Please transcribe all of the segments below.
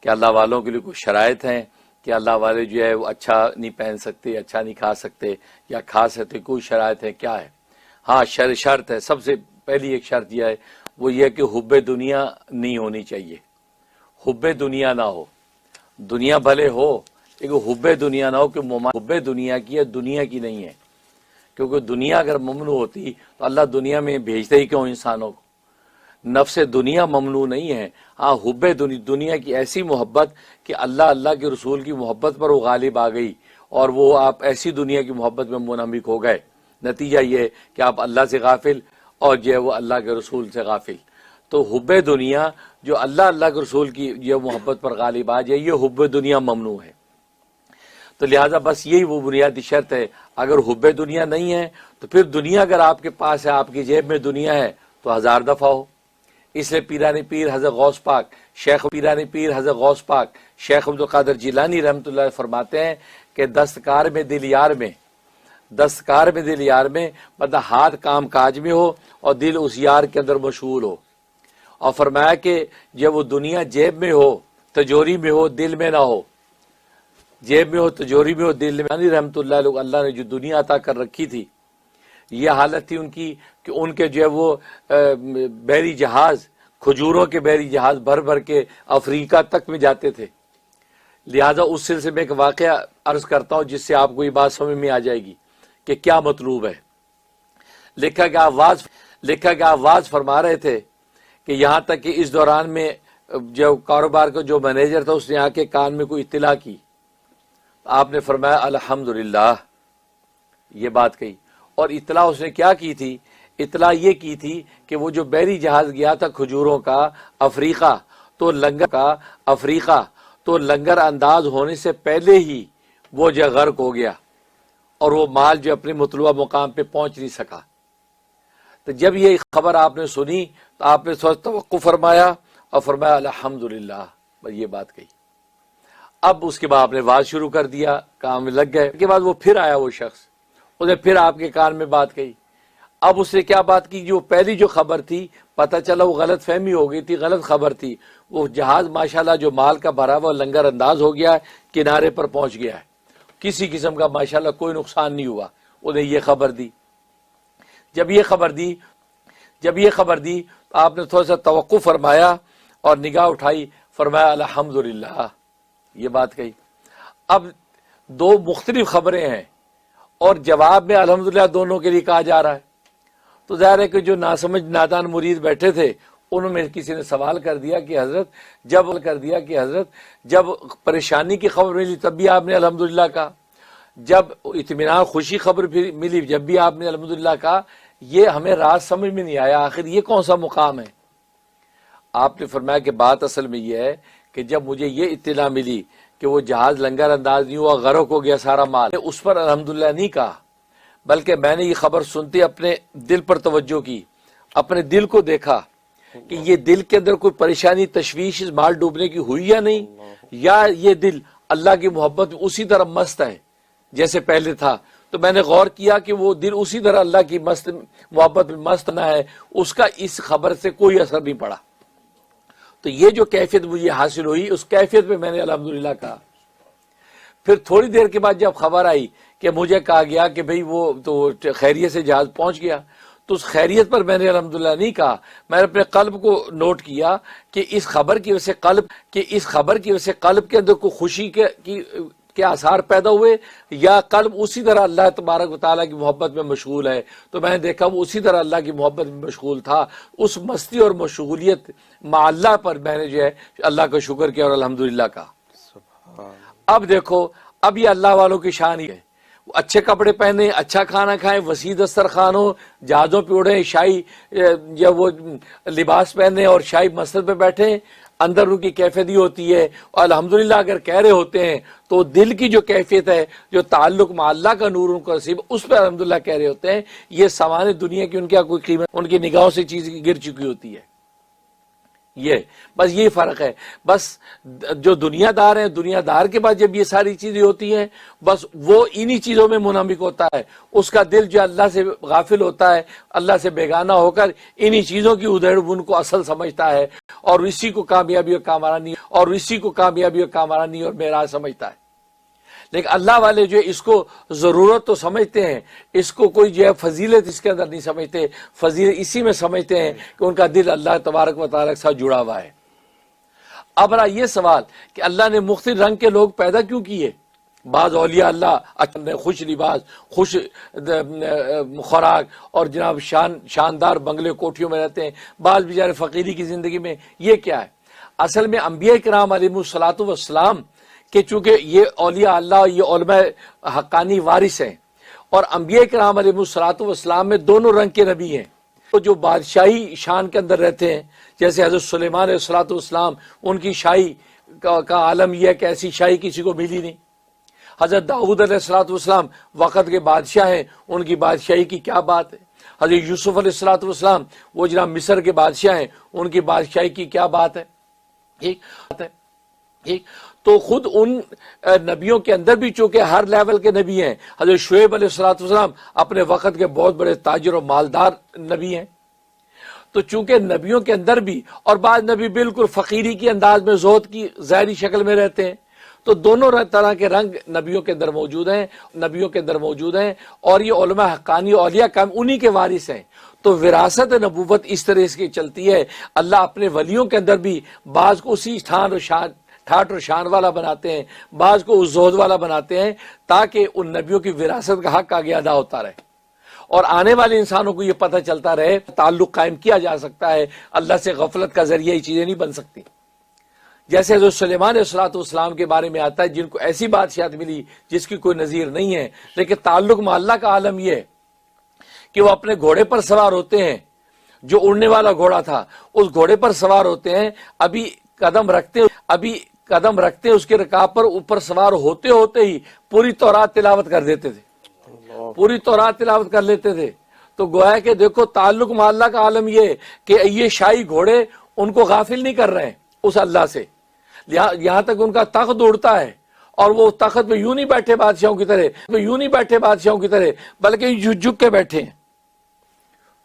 کہ اللہ والوں کے لیے کوئی شرائط ہیں کہ اللہ والے جو ہے وہ اچھا نہیں پہن سکتے، اچھا نہیں کھا سکتے یا کھا سکتے، کوئی شرائط ہے کیا ہے؟ ہاں شرط ہے، سب سے پہلی ایک شرط یہ ہے، وہ یہ کہ حب دنیا نہیں ہونی چاہیے، حب دنیا نہ ہو، دنیا بھلے ہو لیکن حب دنیا نہ ہو، کہ حب دنیا کی ہے، دنیا کی نہیں ہے، کیونکہ دنیا اگر ممنوع ہوتی تو اللہ دنیا میں بھیجتے ہی کیوں انسانوں کو؟ نفس دنیا ممنوع نہیں ہے، ہاں حب دنیا کی ایسی محبت کہ اللہ کے رسول کی محبت پر وہ غالب آ گئی اور وہ آپ ایسی دنیا کی محبت میں منہمک ہو گئے، نتیجہ یہ کہ آپ اللہ سے غافل اور جو ہے وہ اللہ کے رسول سے غافل۔ تو حب دنیا جو اللہ کے رسول کی یہ محبت پر غالب آ جائے، یہ حب دنیا ممنوع ہے۔ تو لہٰذا بس یہی وہ بنیادی شرط ہے، اگر حب دنیا نہیں ہے تو پھر دنیا اگر آپ کے پاس ہے، آپ کی جیب میں دنیا ہے تو 1000 دفعہ ہو۔ اس لیے پیرانی پیر حضرت غوث پاک حضرت غوث پاک شیخ عبدالقادر جیلانی رحمۃ اللہ فرماتے ہیں کہ دستکار میں دل یار میں مطلب ہاتھ کام کاج میں ہو اور دل اس یار کے اندر مشغول ہو، اور فرمایا کہ جب وہ دنیا جیب میں ہو، تجوری میں ہو، دل میں نہ ہو، جیب میں ہو، تجوری میں ہو، دل میں رحمۃ اللہ نے جو دنیا عطا کر رکھی تھی، یہ حالت تھی ان کی کہ ان کے جو ہے وہ بحری جہاز، کھجوروں کے بحری جہاز بھر بھر کے افریقہ تک میں جاتے تھے۔ لہذا اس سلسلے میں ایک واقعہ عرض کرتا ہوں جس سے آپ کو یہ بات سمجھ میں آ جائے گی کہ کیا مطلوب ہے۔ لکھا کہ آواز فرما رہے تھے کہ یہاں تک کہ اس دوران میں جو کاروبار کا جو مینیجر تھا اس نے آ کے کان میں کوئی اطلاع کی، آپ نے فرمایا الحمدللہ، یہ بات کہی۔ اور اطلاع اس نے کیا کی تھی؟ اطلاع یہ کی تھی کہ وہ جو بحری جہاز گیا تھا کھجوروں کا افریقہ، تو لنگر انداز ہونے سے پہلے ہی وہ جو غرق ہو گیا اور وہ مال جو اپنے مطلوبہ مقام پہ پہنچ نہیں سکا۔ تو جب یہ خبر آپ نے سنی تو آپ نے توقف فرمایا اور فرمایا الحمدللہ، یہ بات کہی۔ اب اس کے بعد آپ نے واز شروع کر دیا، کام میں لگ گئے۔ اس کے بعد وہ پھر آیا، وہ شخص، اس نے پھر آپ کے کان میں بات کہی۔ اب اس نے کیا بات کی؟ جو پہلی جو خبر تھی، پتہ چلا وہ غلط فہمی ہو گئی تھی، غلط خبر تھی۔ وہ جہاز ماشاءاللہ جو مال کا بھرا ہوا لنگر انداز ہو گیا ہے، کنارے پر پہنچ گیا ہے، کسی قسم کا ماشاءاللہ کوئی نقصان نہیں ہوا۔ انہیں یہ خبر دی۔ جب یہ خبر دی تو آپ نے تھوڑا سا توقف فرمایا اور نگاہ اٹھائی، فرمایا الحمدللہ، یہ بات کہی۔ اب دو مختلف خبریں ہیں اور جواب میں الحمدللہ دونوں کے لیے کہا جا رہا ہے۔ تو ظاہر ہے کہ جو ناسمجھ نادان مرید بیٹھے تھے انہوں میں کسی نے سوال کر دیا کہ حضرت جب پریشانی کی خبر ملی تب بھی آپ نے الحمدللہ کہا، جب اطمینان خوشی خبر ملی جب بھی آپ نے الحمدللہ کہا، یہ ہمیں راز سمجھ میں نہیں آیا، آخر یہ کون سا مقام ہے؟ آپ نے فرمایا کہ بات اصل میں یہ ہے کہ جب مجھے یہ اطلاع ملی کہ وہ جہاز لنگر انداز نہیں ہوا، غرق ہو گیا سارا مال، اس پر الحمدللہ نہیں کہا، بلکہ میں نے یہ خبر سنتے اپنے دل پر توجہ کی، اپنے دل کو دیکھا کہ یہ دل کے اندر کوئی پریشانی، تشویش اس مال ڈوبنے کی ہوئی یا نہیں، یا یہ دل اللہ کی محبت میں اسی طرح مست ہے جیسے پہلے تھا۔ تو میں نے غور کیا کہ وہ دل اسی طرح اللہ کی محبت میں مست نہ ہے، اس کا اس خبر سے کوئی اثر نہیں پڑا۔ تو یہ جو کیفیت مجھے حاصل ہوئی، اس کیفیت پہ میں نے الحمدللہ کہا۔ پھر تھوڑی دیر کے بعد جب خبر آئی کہ مجھے کہا گیا کہ بھئی وہ تو خیریت سے جہاز پہنچ گیا، تو اس خیریت پر میں نے الحمدللہ نہیں کہا، میں نے اپنے قلب کو نوٹ کیا کہ اس خبر کی وجہ سے قلب کے اندر کوئی خوشی کے آثار پیدا ہوئے، یا قلب اسی طرح اللہ تبارک و تعالیٰ کی محبت میں مشغول ہے۔ تو میں نے دیکھا وہ اسی طرح اللہ کی محبت میں مشغول تھا، اس مستی اور مشغولیت مع اللہ پر میں نے جو ہے اللہ کا شکر کیا اور الحمدللہ کہا۔ اب دیکھو، اب یہ اللہ والوں کی شان ہی ہے، اچھے کپڑے پہنے، اچھا کھانا کھائیں، وسیع دسترخوان ہو، جہازوں پہ اڑیں، شاہی جب وہ لباس پہنے اور شاہی مسجد پہ بیٹھیں، اندر ان کی کیفیت یہ ہوتی ہے۔ اور الحمدللہ اگر کہہ رہے ہوتے ہیں تو دل کی جو کیفیت ہے، جو تعلق مع اللہ کا نور ان کو نصیب، اس پہ الحمدللہ کہہ رہے ہوتے ہیں۔ یہ سامان دنیا کی ان کی کوئی قیمت، ان کی نگاہوں سے چیز گر چکی ہوتی ہے۔ یہ بس یہی فرق ہے. بس جو دنیا دار ہیں، دنیا دار کے بعد جب یہ ساری چیزیں ہوتی ہیں بس وہ انہی چیزوں میں منہمک ہوتا ہے. اس کا دل جو اللہ سے غافل ہوتا ہے، اللہ سے بیگانہ ہو کر انہی چیزوں کی ادھیڑ بن کو اصل سمجھتا ہے اور اسی کو کامیابی اور کامرانی اور معراج سمجھتا ہے. لیکن اللہ والے جو اس کو ضرورت تو سمجھتے ہیں، اس کو کوئی جو ہے فضیلت اس کے اندر نہیں سمجھتے، فضیلت اسی میں سمجھتے ہیں کہ ان کا دل اللہ تبارک و تعالیٰ کے ساتھ جڑا ہوا ہے. اب رہا یہ سوال کہ اللہ نے مختلف رنگ کے لوگ پیدا کیوں کیے؟ بعض اولیاء اللہ خوش لباس، خوش خوراک اور جناب شاندار بنگلے کوٹھیوں میں رہتے ہیں، بعض بیچارے فقیری کی زندگی میں. یہ کیا ہے؟ اصل میں انبیاء کرام علیہم الصلوۃ والسلام کہ چونکہ یہ اولیاء اللہ، یہ علماء حقانی وارث ہیں، اور انبیاء کرام علیہ الصلوۃ والسلام میں دونوں رنگ کے نبی ہیں. تو جو بادشاہی شان کے اندر رہتے ہیں، جیسے حضرت سلیمان علیہ الصلوۃ والسلام، ان کی شاہی کا عالم یہ ہے کہ ایسی شاہی کسی کو ملی نہیں. حضرت داؤد علیہ الصلوۃ والسلام وقت کے بادشاہ ہیں، ان کی بادشاہی کی کیا بات ہے. حضرت یوسف علیہ الصلوۃ والسلام وہ جناب مصر کے بادشاہ ہیں، ان کی بادشاہی کی کیا بات ہے. ٹھیک. تو خود ان نبیوں کے اندر بھی چونکہ ہر لیول کے نبی ہیں. حضرت شعیب علیہ الصلوۃ والسلام اپنے وقت کے بہت بڑے تاجر و مالدار نبی ہیں. تو چونکہ نبیوں کے اندر بھی، اور بعض نبی بالکل فقیری کی انداز میں زہد کی ظاہری شکل میں رہتے ہیں، تو دونوں طرح کے رنگ نبیوں کے اندر موجود ہیں. اور یہ علماء حقانی اولیاء کام انہی کے وارث ہیں. تو وراثت نبوت اس طرح سے چلتی ہے. اللہ اپنے ولیوں کے اندر بھی بعض کو اسی ٹھاٹ اور شان والا بناتے ہیں، بعض کو اس زہد والا بناتے ہیں، تاکہ ان نبیوں کی وراثت کا حق آگے ادا ہوتا رہے اور آنے والے انسانوں کو یہ پتہ چلتا رہے، تعلق قائم کیا جا سکتا ہے. اللہ سے غفلت کا ذریعہ یہ چیزیں نہیں بن سکتی. جیسے حضرت سلیمان علیہ الصلوۃ والسلام کے بارے میں آتا ہے، جن کو ایسی بادشاہت ملی جس کی کوئی نظیر نہیں ہے، لیکن تعلق میں اللہ کا عالم یہ ہے کہ وہ اپنے گھوڑے پر سوار ہوتے ہیں، جو اڑنے والا گھوڑا تھا اس گھوڑے پر سوار ہوتے ہیں، ابھی قدم رکھتے اس کے رکاب پر اوپر سوار ہوتے ہی پوری تورات تلاوت کر دیتے تھے، پوری تورات تلاوت کر لیتے تھے. تو گویا کہ دیکھو تعلق میں اللہ کا عالم یہ کہ یہ شاہی گھوڑے ان کو غافل نہیں کر رہے ہیں اس اللہ سے. یہاں تک ان کا تخت اڑتا ہے اور وہ تخت میں یوں نہیں بیٹھے بادشاہوں کی طرح بلکہ جھک کے بیٹھے ہیں.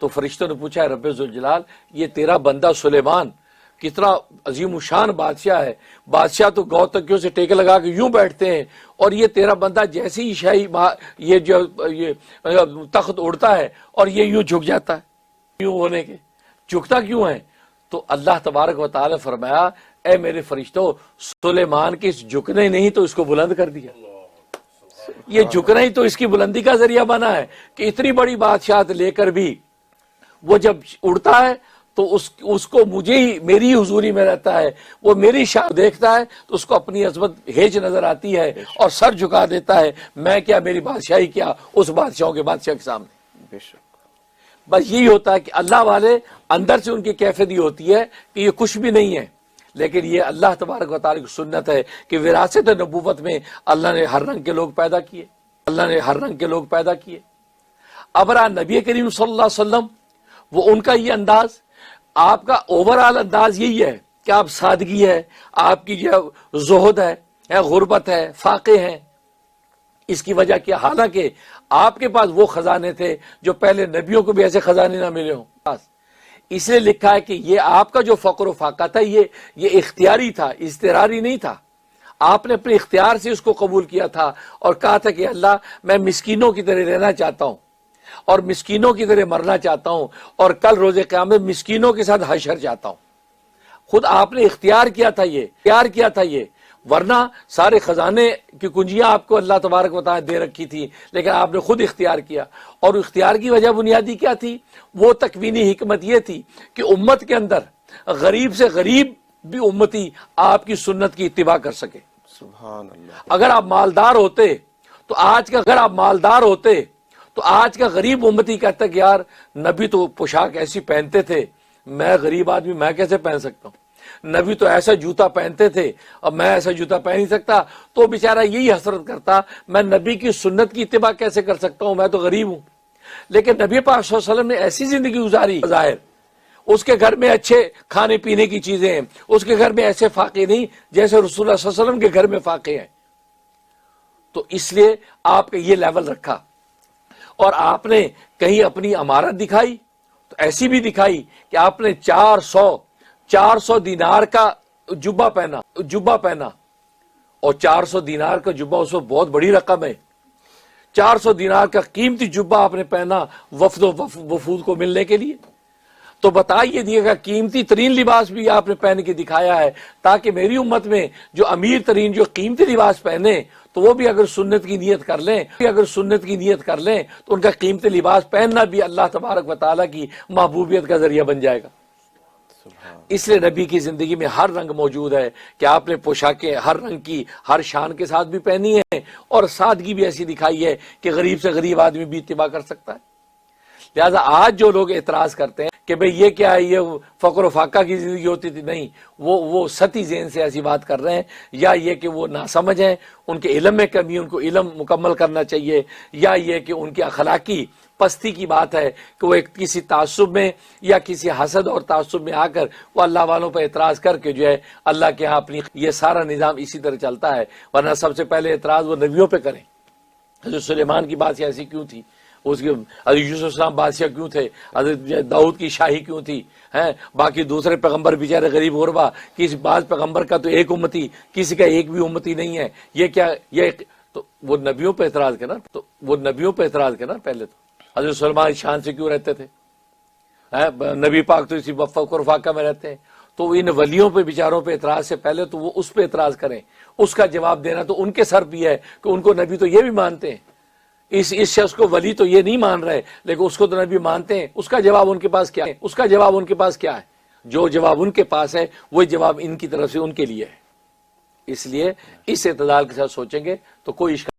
تو فرشتوں نے پوچھا رب ذوالجلال، یہ تیرا بندہ سلیمان کتنا عظیم الشان بادشاہ ہے، بادشاہ تو گو تکیوں سے ٹیکے لگا کے یوں بیٹھتے ہیں، اور یہ تیرا بندہ جیسے ہی شاہی یہ تخت اڑتا ہے اور یہ یوں جھک جاتا ہے. یوں ہونے کے جھکتا کیوں ہے؟ تو اللہ تبارک و تعالی فرمایا، اے میرے فرشتوں، سلیمان کے اس جھکنے نہیں تو اس کو بلند کر دیا. یہ جھکنا ہی تو اس کی بلندی کا ذریعہ بنا ہے کہ اتنی بڑی بادشاہت لے کر بھی وہ جب اڑتا ہے تو اس کو مجھے ہی، میری ہی حضوری میں رہتا ہے، وہ میری شان دیکھتا ہے تو اس کو اپنی عظمت ہیج نظر آتی ہے اور سر جھکا دیتا ہے. میں کیا، میری بادشاہی کیا اس بادشاہوں کے بادشاہ کے سامنے. بس یہی ہوتا ہے کہ اللہ والے اندر سے ان کی کیفیت یہ ہوتی ہے کہ یہ کچھ بھی نہیں ہے، لیکن یہ اللہ تبارک و تعالیٰ کی سنت ہے کہ وراثت نبوت میں اللہ نے ہر رنگ کے لوگ پیدا کیے. اب رہا نبی کریم صلی اللہ علیہ وسلم، وہ ان کا یہ انداز، آپ کا اوورآل انداز یہی ہے کہ آپ سادگی ہے، آپ کی جو زہد ہے، غربت ہے، فاقے ہیں. اس کی وجہ کیا؟ حالانکہ آپ کے پاس وہ خزانے تھے جو پہلے نبیوں کو بھی ایسے خزانے نہ ملے ہوں. اس لیے لکھا ہے کہ یہ آپ کا جو فقر و فاقہ تھا یہ اختیاری تھا، اضطراری نہیں تھا. آپ نے اپنے اختیار سے اس کو قبول کیا تھا اور کہا تھا کہ اللہ میں مسکینوں کی طرح رہنا چاہتا ہوں اور مسکینوں کی طرح مرنا چاہتا ہوں اور کل روز قیامت مسکینوں کے ساتھ حشر چاہتا ہوں. خود آپ نے اختیار کیا تھا یہ، ورنہ سارے خزانے کی کنجیاں آپ کو اللہ تبارک و تعالیٰ دے رکھی تھی، لیکن آپ نے خود اختیار کیا. اور اختیار کی وجہ بنیادی کیا تھی؟ وہ تکوینی حکمت یہ تھی کہ امت کے اندر غریب سے غریب بھی امتی آپ کی سنت کی اتباع کر سکے. سبحان اللہ. اگر آپ مالدار ہوتے تو آج کا غریب امتی کہتا کہ یار نبی تو پوشاک ایسی پہنتے تھے، میں غریب آدمی میں کیسے پہن سکتا ہوں؟ نبی تو ایسا جوتا پہنتے تھے اب میں ایسا جوتا پہن نہیں سکتا. تو بیچارہ یہی حسرت کرتا، میں نبی کی سنت کی اتباع کیسے کر سکتا ہوں، میں تو غریب ہوں. لیکن نبی پاک صلی اللہ علیہ وسلم نے ایسی زندگی گزاری، ظاہر اس کے گھر میں اچھے کھانے پینے کی چیزیں ہیں، اس کے گھر میں ایسے فاقے نہیں جیسے رسول اللہ صلی اللہ علیہ وسلم کے گھر میں فاقے ہیں۔ تو اس لیے آپ کا یہ لیول رکھا، اور آپ نے کہیں اپنی امارت دکھائی تو ایسی بھی دکھائی کہ آپ نے 400 دینار کا جبہ پہنا، اور 400 دینار کا جبہ اس وقت بہت بڑی رقم ہے۔ 400 دینار کا قیمتی جبہ آپ نے پہنا وفد و وفود کو ملنے کے لیے، تو بتائیے دیے گا قیمتی ترین لباس بھی آپ نے پہن کے دکھایا ہے، تاکہ میری امت میں جو امیر ترین جو قیمتی لباس پہنے تو وہ بھی اگر سنت کی نیت کر لیں تو ان کا قیمتی لباس پہننا بھی اللہ تبارک و تعالیٰ کی محبوبیت کا ذریعہ بن جائے گا۔ اس لیے نبی کی زندگی میں ہر رنگ موجود ہے کہ آپ نے پوشاکیں ہر رنگ کی ہر شان کے ساتھ بھی پہنی ہیں، اور سادگی بھی ایسی دکھائی ہے کہ غریب سے غریب آدمی بھی اتباع کر سکتا ہے۔ لہذا آج جو لوگ اعتراض کرتے ہیں کہ بھئی یہ کیا ہے، یہ فقر و فاقہ کی زندگی ہوتی تھی، نہیں، وہ سطحی ذہن سے ایسی بات کر رہے ہیں، یا یہ کہ وہ ناسمجھ ہیں، ان کے علم میں کمی، ان کو علم مکمل کرنا چاہیے، یا یہ کہ ان کی اخلاقی پستی کی بات ہے کہ وہ کسی تعصب میں یا کسی حسد اور تعصب میں آ کر وہ اللہ والوں پر اعتراض کر کے جو ہے اللہ کے ہاں اپنی یہ سارا نظام اسی طرح چلتا ہے۔ ورنہ سب سے پہلے اعتراض وہ نبیوں پہ کریں۔ حضرت سلیمان کی بادشاہ ایسی کیوں تھی، اس کے حضرت یوسف السلام بادشاہ کیوں تھے، حضرت داؤد کی شاہی کیوں تھی، باقی دوسرے پیغمبر بیچارے غریب غربا، کسی بعض پیغمبر کا تو ایک امتی، کسی کا ایک بھی امتی نہیں ہے، یہ کیا، یہ تو وہ نبیوں پہ اعتراض کرنا پہلے تو حضرت سلیمان شان سے کیوں رہتے تھے، نبی پاک تو اسی فقر و فاقہ میں رہتے ہیں۔ تو ان ولیوں پہ بیچاروں پہ اعتراض سے پہلے تو وہ اس پہ اعتراض کریں، اس کا جواب دینا تو ان کے سر بھی ہے کہ ان کو نبی تو یہ بھی مانتے ہیں، اس شخص کو ولی تو یہ نہیں مان رہے لیکن اس کو تو نبی مانتے ہیں، اس کا جواب ان کے پاس کیا ہے؟ جو جواب ان کے پاس ہے وہی جواب ان کی طرف سے ان کے لیے ہے۔ اس لیے اس اعتدال کے ساتھ سوچیں گے تو کوئی